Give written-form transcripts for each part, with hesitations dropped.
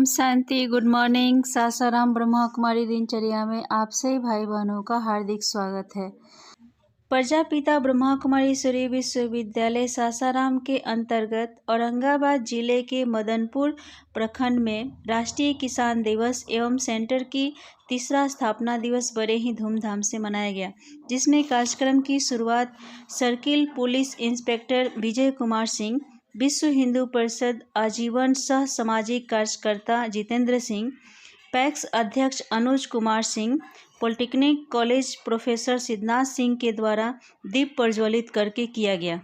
शांति। Good morning. Sasaram Brahma Kumari दिनचर्या में आप सभी भाई बहनों का हार्दिक स्वागत है। प्रजापिता ब्रह्मा कुमारी सूर्य विश्वविद्यालय सासाराम के अंतर्गत औरंगाबाद जिले के मदनपुर प्रखंड में राष्ट्रीय किसान दिवस एवं सेंटर की तीसरा स्थापना दिवस बड़े ही धूमधाम से मनाया गया, जिसमें कार्यक्रम की शुरुआत circle police inspector Vijay Kumar Singh, विश्व हिंदू परिषद आजीवन सह सामाजिक कार्यकर्ता जितेंद्र सिंह, पैक्स अध्यक्ष Anuj Kumar Singh, polytechnic college professor Siddhnath Singh के द्वारा दीप प्रज्वलित करके किया गया।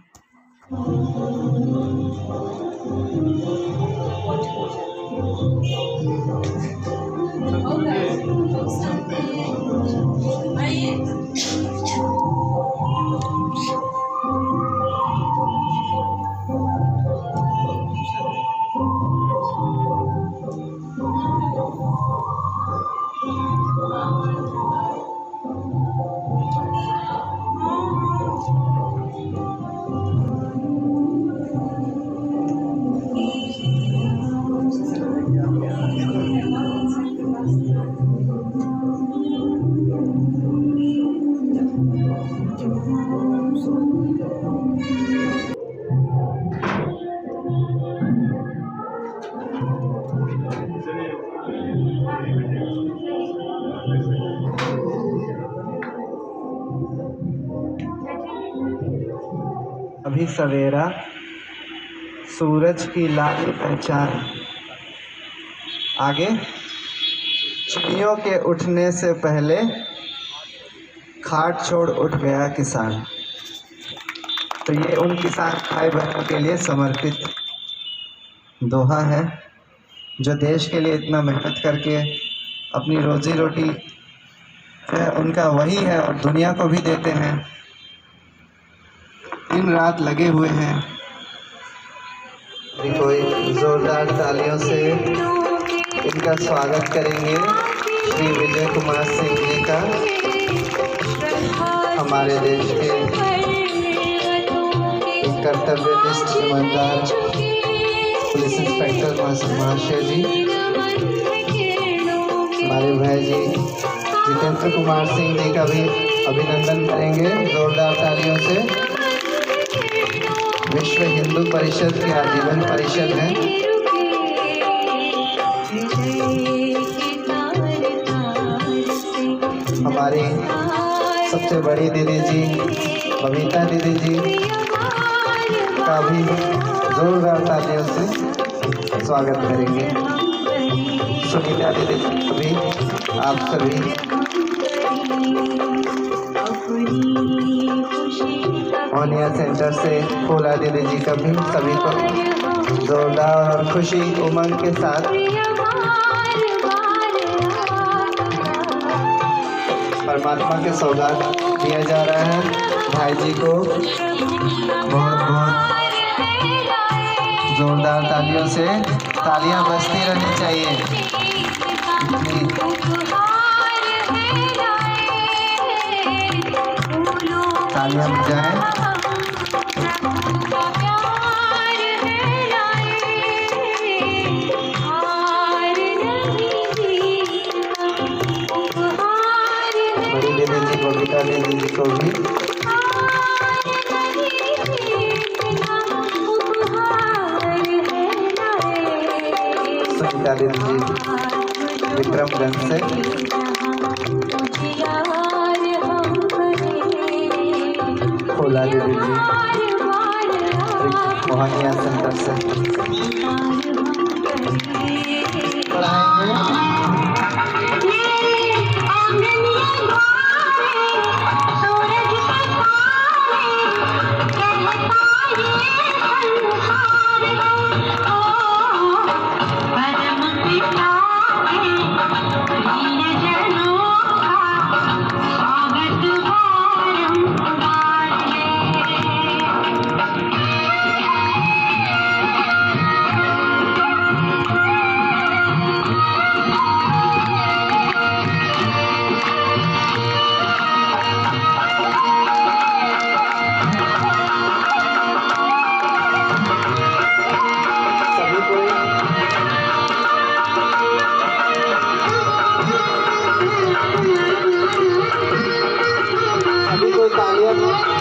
अभी सवेरा सूरज की लाली पहचान। आगे चिड़ियों के उठने से पहले खाट छोड़ उठ गया किसान। तो ये उन किसान भाई बहनों के लिए समर्पित दोहा है, जो देश के लिए इतना मेहनत करके अपनी रोजी रोटी है उनका वही है और दुनिया को भी देते हैं। दिन रात लगे हुए हैं। कोई जोरदार तालियों से इनका स्वागत करेंगे श्री विजय कुमार सिंह जी का, हमारे देश के कर्तव्यनिष्ठ ईमानदार पुलिस इंस्पेक्टर महाशय जी, हमारे भाई जी जितेंद्र कुमार सिंह जी का भी अभिनंदन करेंगे जोरदार तालियों से। विश्व हिंदू परिषद के आजीवन परिषद हैं। हमारी सबसे बड़ी दीदी जी बबीता दीदी जी का भी जोरदार तालियों से स्वागत करेंगे। सुनीता दीदी का भी आप सभी, मोहनिया सेंटर से फूला दीदी जी का भी सभी को जोरदार और खुशी उमंग के साथ परमात्मा के सौगात दिया जा रहा है। भाई जी को बहुत बहुत जोरदार तालियों से, तालियां बजती रहनी चाहिए। तालियां बजाएं। बड़ी दीदी जी बबीता दीदी जी को भी सुनीता दीदी जी विक्रमगंज से, फूला दीदी जी मोहनिया सेंटर से पढ़ाएंगे।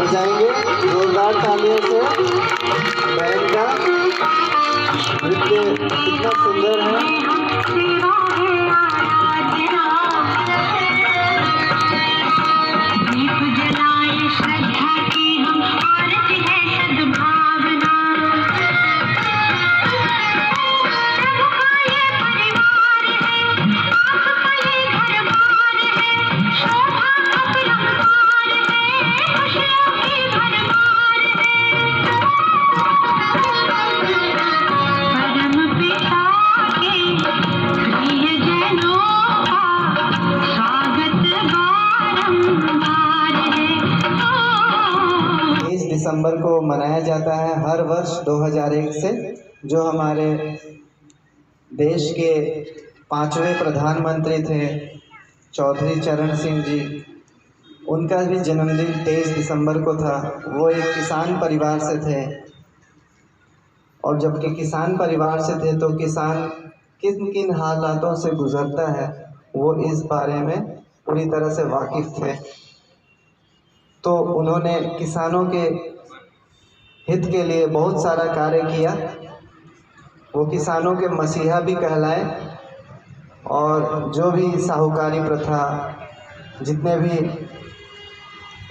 बजाएंगे जोरदार तालियों से। बैंड का नृत्य कितना सुंदर है। दिसंबर को मनाया जाता है हर वर्ष 2001 से, जो हमारे देश के 5वें प्रधानमंत्री थे चौधरी चरण सिंह जी, उनका भी जन्मदिन 23 दिसंबर को था। वो एक किसान परिवार से थे और जबकि किसान परिवार से थे तो किसान किन किन हालातों से गुजरता है वो इस बारे में पूरी तरह से वाकिफ़ थे। तो उन्होंने किसानों के हित के लिए बहुत सारा कार्य किया। वो किसानों के मसीहा भी कहलाए और जो भी साहूकारी प्रथा, जितने भी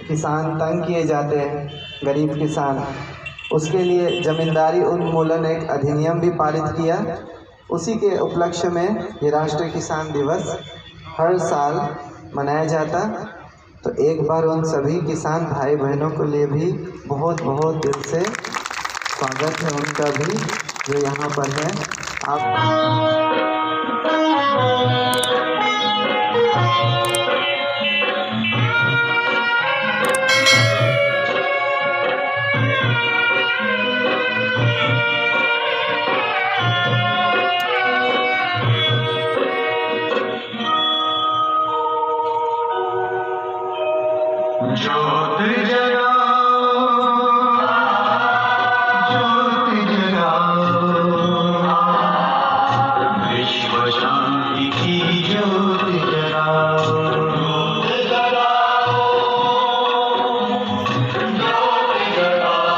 किसान तंग किए जाते हैं, गरीब किसान, उसके लिए ज़मींदारी उन्मूलन एक अधिनियम भी पारित किया। उसी के उपलक्ष्य में ये राष्ट्रीय किसान दिवस हर साल मनाया जाता। तो एक बार उन सभी किसान भाई बहनों के लिए भी बहुत बहुत दिल से स्वागत है उनका भी, जो यहाँ पर है। आप ज्योति जगाओ, ज्योति जगाओ, विश्व शांति की ज्योति जगाओ, ज्योति जगाओ, ज्योति जगाओ,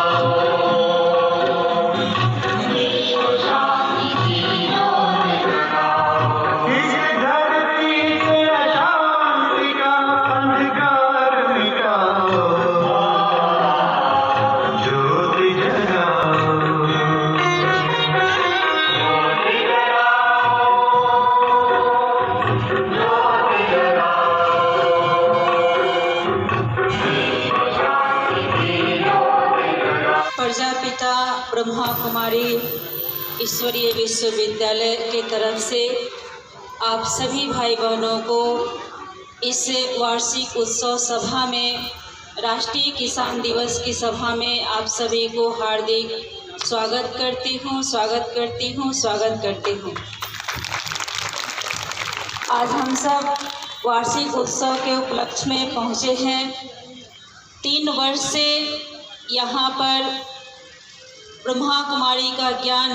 विश्व शांति की ज्योति जगाओ। इस धरती से अशांति का अंधकार मिटाओ, ज्योति जगाओ, ज्योति प्रजापिता ब्रह्मा कुमारी ईश्वरीय विश्वविद्यालय के तरफ से आप सभी भाई बहनों को इस वार्षिक उत्सव सभा में, राष्ट्रीय किसान दिवस की सभा में आप सभी को हार्दिक स्वागत करती हूँ, स्वागत करती हूँ, स्वागत करती हूँ। आज हम सब वार्षिक उत्सव के उपलक्ष्य में पहुँचे हैं। 3 वर्ष से यहाँ पर ब्रह्मा कुमारी का ज्ञान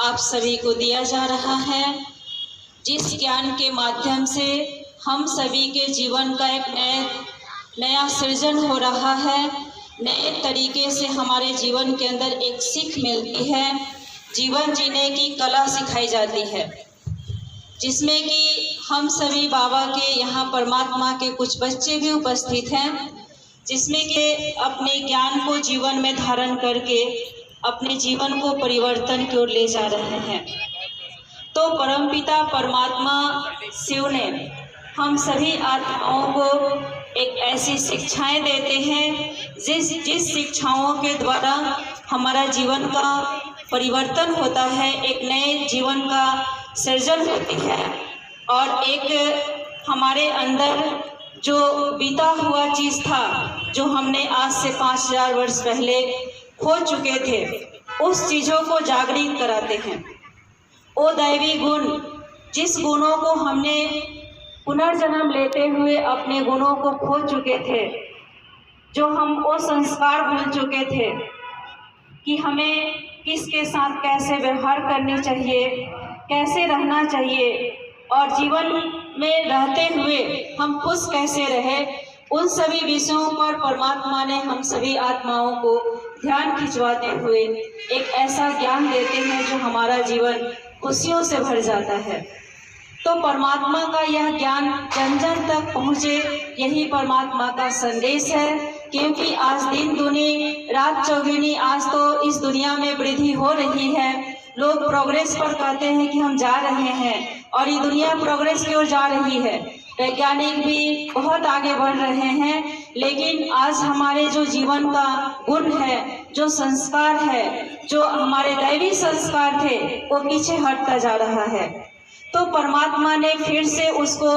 आप सभी को दिया जा रहा है, जिस ज्ञान के माध्यम से हम सभी के जीवन का एक नया सृजन हो रहा है। नए तरीके से हमारे जीवन के अंदर एक सीख मिलती है, जीवन जीने की कला सिखाई जाती है, जिसमें कि हम सभी बाबा के यहाँ परमात्मा के कुछ बच्चे भी उपस्थित हैं, जिसमें कि अपने ज्ञान को जीवन में धारण करके अपने जीवन को परिवर्तन की ओर ले जा रहे हैं। तो परमपिता परमात्मा शिव ने हम सभी आत्माओं को एक ऐसी शिक्षाएं देते हैं जिस शिक्षाओं के द्वारा हमारा जीवन का परिवर्तन होता है, एक नए जीवन का सृजन होती है और एक हमारे अंदर जो बीता हुआ चीज़ था, जो हमने आज से 5000 वर्ष पहले खो चुके थे, उस चीज़ों को जागृत कराते हैं। वो दैवी गुण, जिस गुणों को हमने पुनर्जन्म लेते हुए अपने गुणों को खो चुके थे, जो हम वो संस्कार भूल चुके थे कि हमें किसके साथ कैसे व्यवहार करनी चाहिए, कैसे रहना चाहिए और जीवन में रहते हुए हम खुश कैसे रहे, उन सभी विषयों पर परमात्मा ने हम सभी आत्माओं को ध्यान खिंचवाते हुए एक ऐसा ज्ञान देते हैं जो हमारा जीवन खुशियों से भर जाता है। तो परमात्मा का यह ज्ञान जन जन तक पहुँचे, यही परमात्मा का संदेश है। क्योंकि आज दिन दूनी रात चौगुनी, आज तो इस दुनिया में वृद्धि हो रही है। लोग प्रोग्रेस पर कहते हैं कि हम जा रहे हैं और ये दुनिया प्रोग्रेस की ओर जा रही है। वैज्ञानिक भी बहुत आगे बढ़ रहे हैं, लेकिन आज हमारे जो जीवन का गुण है, जो संस्कार है, जो हमारे दैवी संस्कार थे, वो पीछे हटता जा रहा है। तो परमात्मा ने फिर से उसको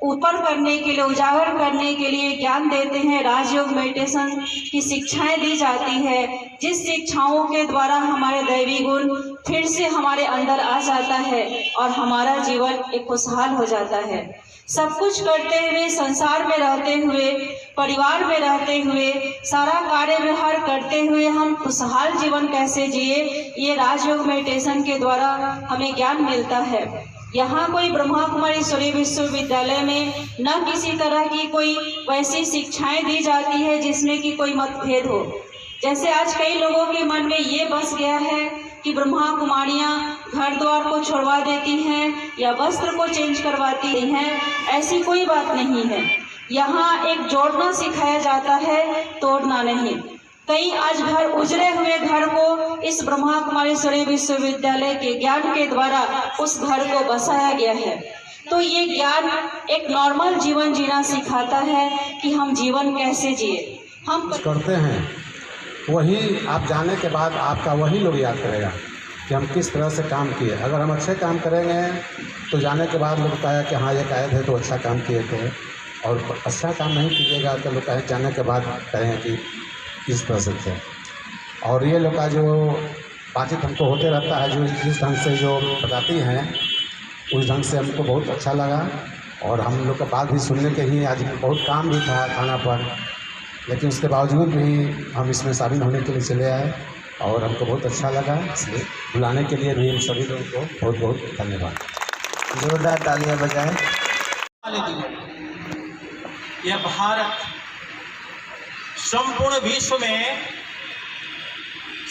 ऊपर करने के लिए, उजागर करने के लिए ज्ञान देते हैं। राजयोग मेडिटेशन की शिक्षाएं दी जाती है, जिस शिक्षाओं के द्वारा हमारे दैवी गुण फिर से हमारे अंदर आ जाता है और हमारा जीवन एक खुशहाल हो जाता है। सब कुछ करते हुए, संसार में रहते हुए, परिवार में रहते हुए, सारा कार्य व्यवहार करते हुए हम खुशहाल जीवन कैसे जिए, ये राजयोग मेडिटेशन के द्वारा हमें ज्ञान मिलता है। यहाँ कोई ब्रह्मा कुमारी ईश्वरीय विश्वविद्यालय में न किसी तरह की कोई वैसी शिक्षाएं दी जाती है जिसमें कि कोई मतभेद हो। जैसे आज कई लोगों के मन में ये बस गया है कि ब्रह्मा कुमारियाँ घर द्वार को छोड़वा देती हैं या वस्त्र को चेंज करवाती हैं, ऐसी कोई बात नहीं है। यहाँ एक जोड़ना सिखाया जाता है, तोड़ना नहीं। कई आज घर उजड़े हुए घर को इस ब्रह्मा कुमारी ईश्वरीय विश्वविद्यालय के ज्ञान के द्वारा उस घर को बसाया गया है। तो ये ज्ञान एक नॉर्मल जीवन जीना सिखाता है कि हम जीवन कैसे जिए। हम करते हैं वही आप जाने के बाद आपका वही लोग याद करेगा कि हम किस तरह से काम किए। अगर हम अच्छे काम करेंगे तो जाने के बाद लोग कहेगा कि हाँ ये कायद है तो अच्छा काम किए थे, और अच्छा काम नहीं कीजिएगा तो लोग कहें जाने के बाद कहेंगे कि किस तरह से थे। और ये लोग का जो बातचीत हमको होते रहता है, जो जिस ढंग से जो बताती हैं उस ढंग से हमको बहुत अच्छा लगा। और हम लोग का बात भी सुनने के ही आज बहुत काम भी था खाना पर, लेकिन उसके बावजूद भी हम इसमें शामिल होने के लिए चले आए और हमको बहुत अच्छा लगा। इसलिए बुलाने के लिए भी हम सभी लोगों को बहुत बहुत धन्यवाद। जोरदार तालियां बजाएं। यह भारत संपूर्ण विश्व में,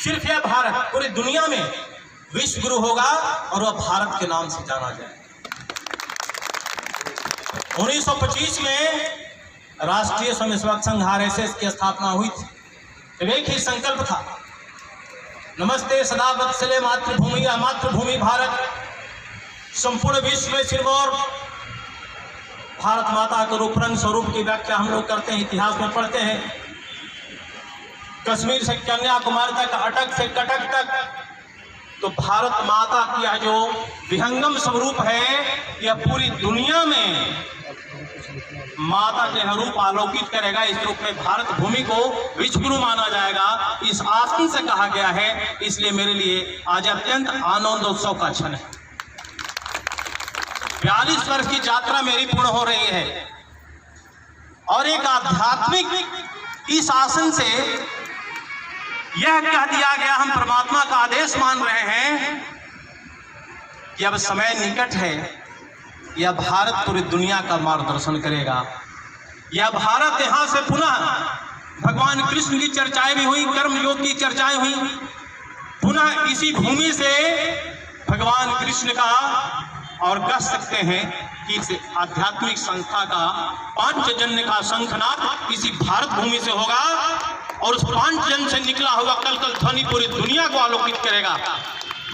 सिर्फ यह भारत पूरी दुनिया में विश्व गुरु होगा और वह भारत के नाम से जाना जाए। 1925 में राष्ट्रीय स्वयंसेवक संघ RSS की स्थापना हुई थी। तो एक ही संकल्प था, नमस्ते सदा वत्सले मातृभूमि या मातृभूमि भारत। संपूर्ण विश्व में सिर्फ और भारत माता के रूप रंग स्वरूप की व्याख्या हम लोग करते हैं, इतिहास में पढ़ते हैं। कश्मीर से कन्याकुमारी तक, अटक से कटक तक, तो भारत माता की यह जो विहंगम स्वरूप है, यह पूरी दुनिया में माता के रूप आलोकित करेगा। इस रूप में भारत भूमि को विश्व गुरु माना जाएगा, इस आसन से कहा गया है। इसलिए मेरे लिए आज अत्यंत आनंदोत्सव का क्षण है। 42 वर्ष की यात्रा मेरी पूर्ण हो रही है और एक आध्यात्मिक इस आसन से यह कह दिया गया, हम परमात्मा का आदेश मान रहे हैं कि अब समय निकट है। यह भारत पूरी दुनिया का मार्गदर्शन करेगा। यह भारत यहाँ से पुनः भगवान कृष्ण की चर्चाएं भी हुई, कर्म योग की चर्चाएं हुई। पुनः इसी भूमि से भगवान कृष्ण का, और कह सकते हैं कि इस आध्यात्मिक संस्था का पांचजन्य का शंखनाद इसी भारत भूमि से होगा और उस पांचजन्य से निकला हुआ कल कल ध्वनि पूरी दुनिया को आलोकित करेगा।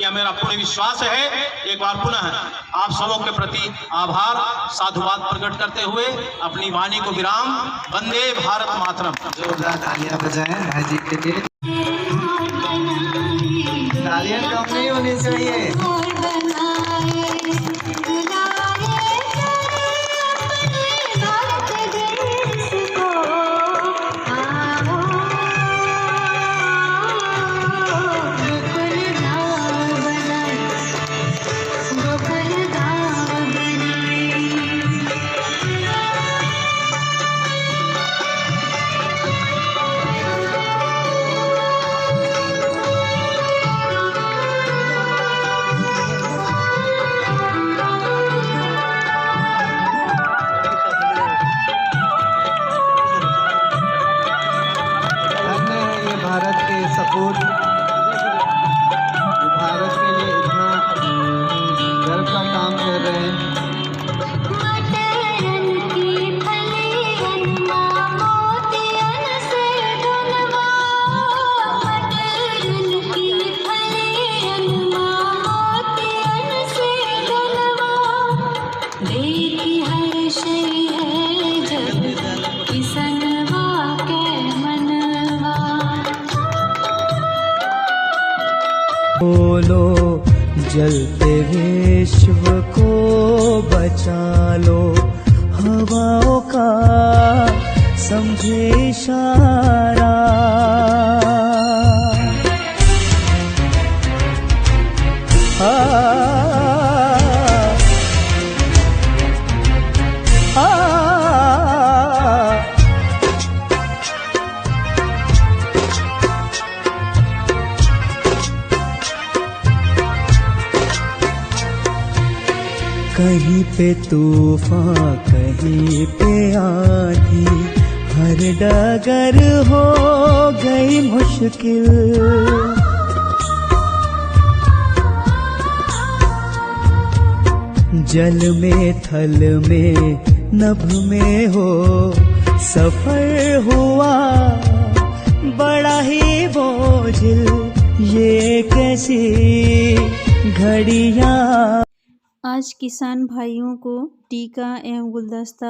यह मेरा पूर्ण विश्वास है। एक बार पुनः आप सबों के प्रति आभार साधुवाद प्रकट करते हुए अपनी वाणी को विराम। वंदे भारत मातरम। जोरदार तालियां बजाएं भाई जी के लिए। तालियां कम नहीं होनी चाहिए। कपूर जो भारत के लिए इतना गर्व का काम कर रहे हैं। बोलो जलते विश्व को बचा लो, हवाओं का समझे इशारा। कहीं पे तूफान कहीं पे आंधी, हर डगर हो गई मुश्किल। जल में थल में नभ में हो सफर हुआ बड़ा ही बोझिल, ये कैसी घड़ियां। आज किसान भाइयों को टीका एवं गुलदस्ता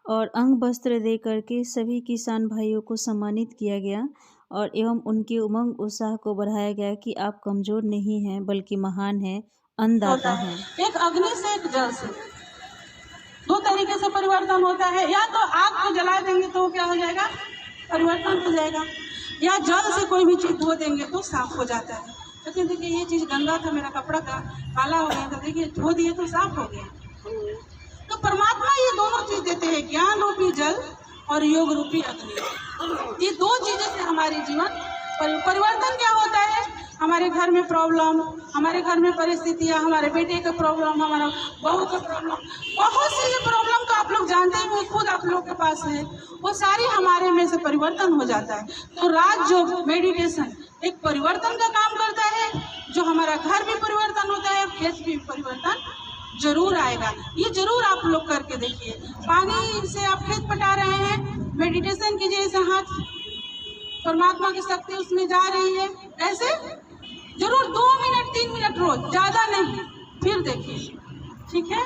और अंग वस्त्र दे करके सभी किसान भाइयों को सम्मानित किया गया और एवं उनके उमंग उत्साह को बढ़ाया गया कि आप कमज़ोर नहीं हैं बल्कि महान हैं, अन्नदाता हैं। एक अग्नि से एक जल से दो तरीके से परिवर्तन होता है। या तो आग को जला देंगे तो क्या हो जाएगा, परिवर्तन हो जाएगा, या जल से कोई भी चीज़ धो देंगे तो साफ हो जाता है। लेकिन देखिए ये चीज़ गंदा था, मेरा कपड़ा का काला हो गया था, देखिए धो दिए तो साफ हो गया। तो परमात्मा ये दोनों चीज़ देते हैं, ज्ञान रूपी जल और योग रूपी अग्नि। ये दो चीज़ें से हमारे जीवन परिवर्तन क्या होता है। हमारे घर में प्रॉब्लम, हमारे घर में परिस्थितियाँ, हमारे बेटे का प्रॉब्लम, हमारा बहू का प्रॉब्लम, बहुत सी प्रॉब्लम तो आप लोग जानते ही, वो खुद आप लोग के पास है, वो सारी हमारे में से परिवर्तन हो जाता है। तो राजयोग मेडिटेशन एक परिवर्तन का काम करता है, जो हमारा घर भी परिवर्तन होता है और खेत भी परिवर्तन जरूर आएगा। ये जरूर आप लोग करके देखिए। पानी से आप खेत पटा रहे हैं, मेडिटेशन कीजिए, ऐसे हाथ परमात्मा की शक्ति उसमें जा रही है, ऐसे जरूर 2 मिनट 3 मिनट रोज, ज़्यादा नहीं, फिर देखिए, ठीक है।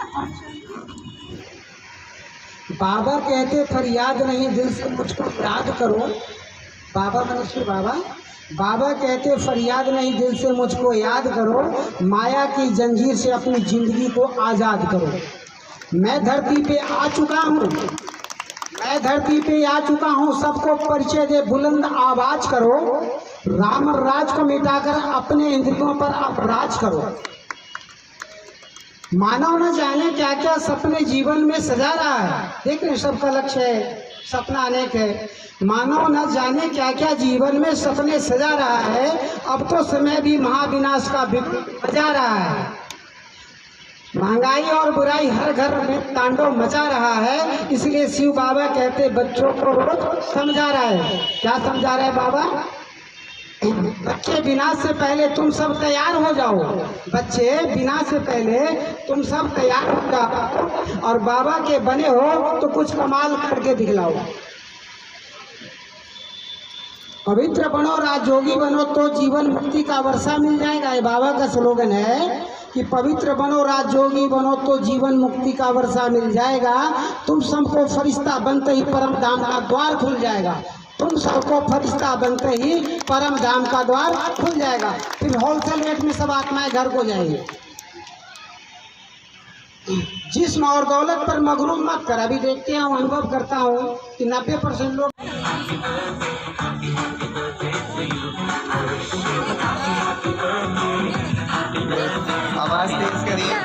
बाबा कहते फरियाद नहीं दिल से मुझको याद करो। बाबा मनुष्य बाबा कहते फरियाद नहीं दिल से मुझको याद करो, माया की जंजीर से अपनी जिंदगी को आज़ाद करो। मैं धरती पे आ चुका हूँ, सबको परिचय दे बुलंद आवाज करो। राम राज को मिटाकर अपने इंद्रियों पर आप राज करो। मानव न जाने क्या क्या सपने जीवन में सजा रहा है। देख रहे सबका लक्ष्य है, सपना अनेक है। मानव न जाने क्या क्या जीवन में सपने सजा रहा है। अब तो समय भी महाविनाश का बजा रहा है। महंगाई और बुराई हर घर में तांडव मचा रहा है। इसलिए शिव बाबा कहते बच्चों को रोज समझा रहा है। क्या समझा रहे हैं बाबा? बच्चे विनाश से पहले तुम सब तैयार हो जाओ। बच्चे विनाश से पहले तुम सब तैयार हो जाओ और बाबा के बने हो तो कुछ कमाल करके दिखलाओ। पवित्र बनो, राजयोगी बनो तो जीवन मुक्ति का वर्षा मिल जाएगा। ये बाबा का स्लोगन है कि पवित्र बनो, राजयोगी बनो तो जीवन मुक्ति का वर्षा मिल जाएगा। तुम सबको फरिश्ता बनते ही परम धाम का द्वार खुल जाएगा। तुम सबको फरिश्ता बनते ही परम धाम का द्वार खुल जाएगा। फिर होलसेल रेट में सब आत्माएं घर को जाएंगी। जिस्म और दौलत पर मगरूर मत कर। अभी देखते हैं, अनुभव करता हूँ कि 90% लोग आवाज तेज करिए।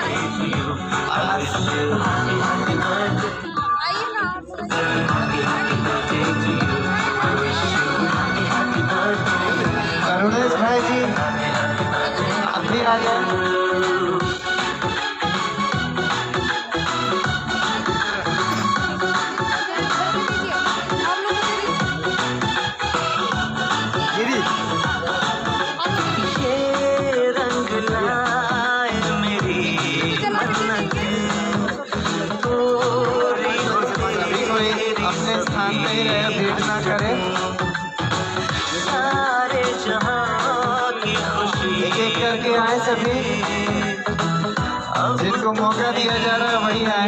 करुणेश भाई जी आप भी आ जाए। दीदी एक एक करके आए सभी, जिनको मौका दिया जा रहा है वही आए।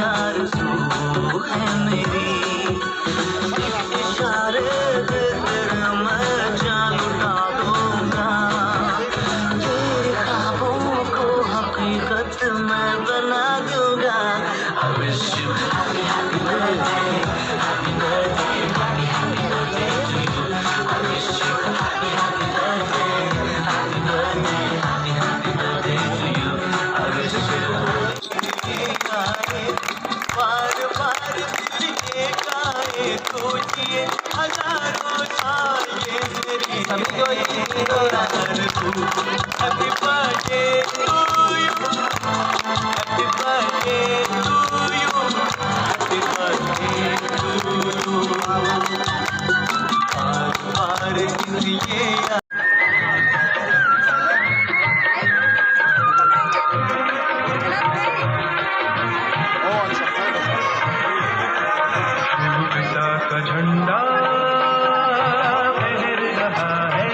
सभी को ये गीत हो रहा है। पिता का झंडा फहर रहा है,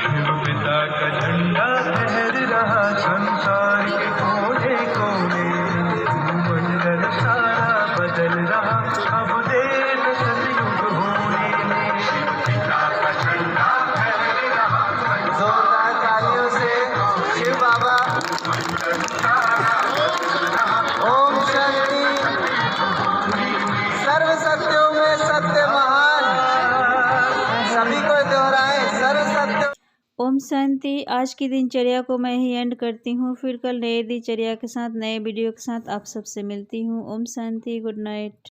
शिव पिता का झंडा फहर रहा संसार के कोने कोने, मंडल सारा बदल रहा अब देश सतयुग होने में। पिता का झंडा फहर रहा, जोरदार तालियों से शिव बाबा। ओम शांति। सर्व सत्यों में सत्य महान, सभी को दोहराए, सर्व सत्य। ओम शांति। आज की दिनचर्या को मैं ही एंड करती हूँ। फिर कल नए दिनचर्या के साथ, नए वीडियो के साथ आप सबसे मिलती हूँ। ओम शांति। Good night.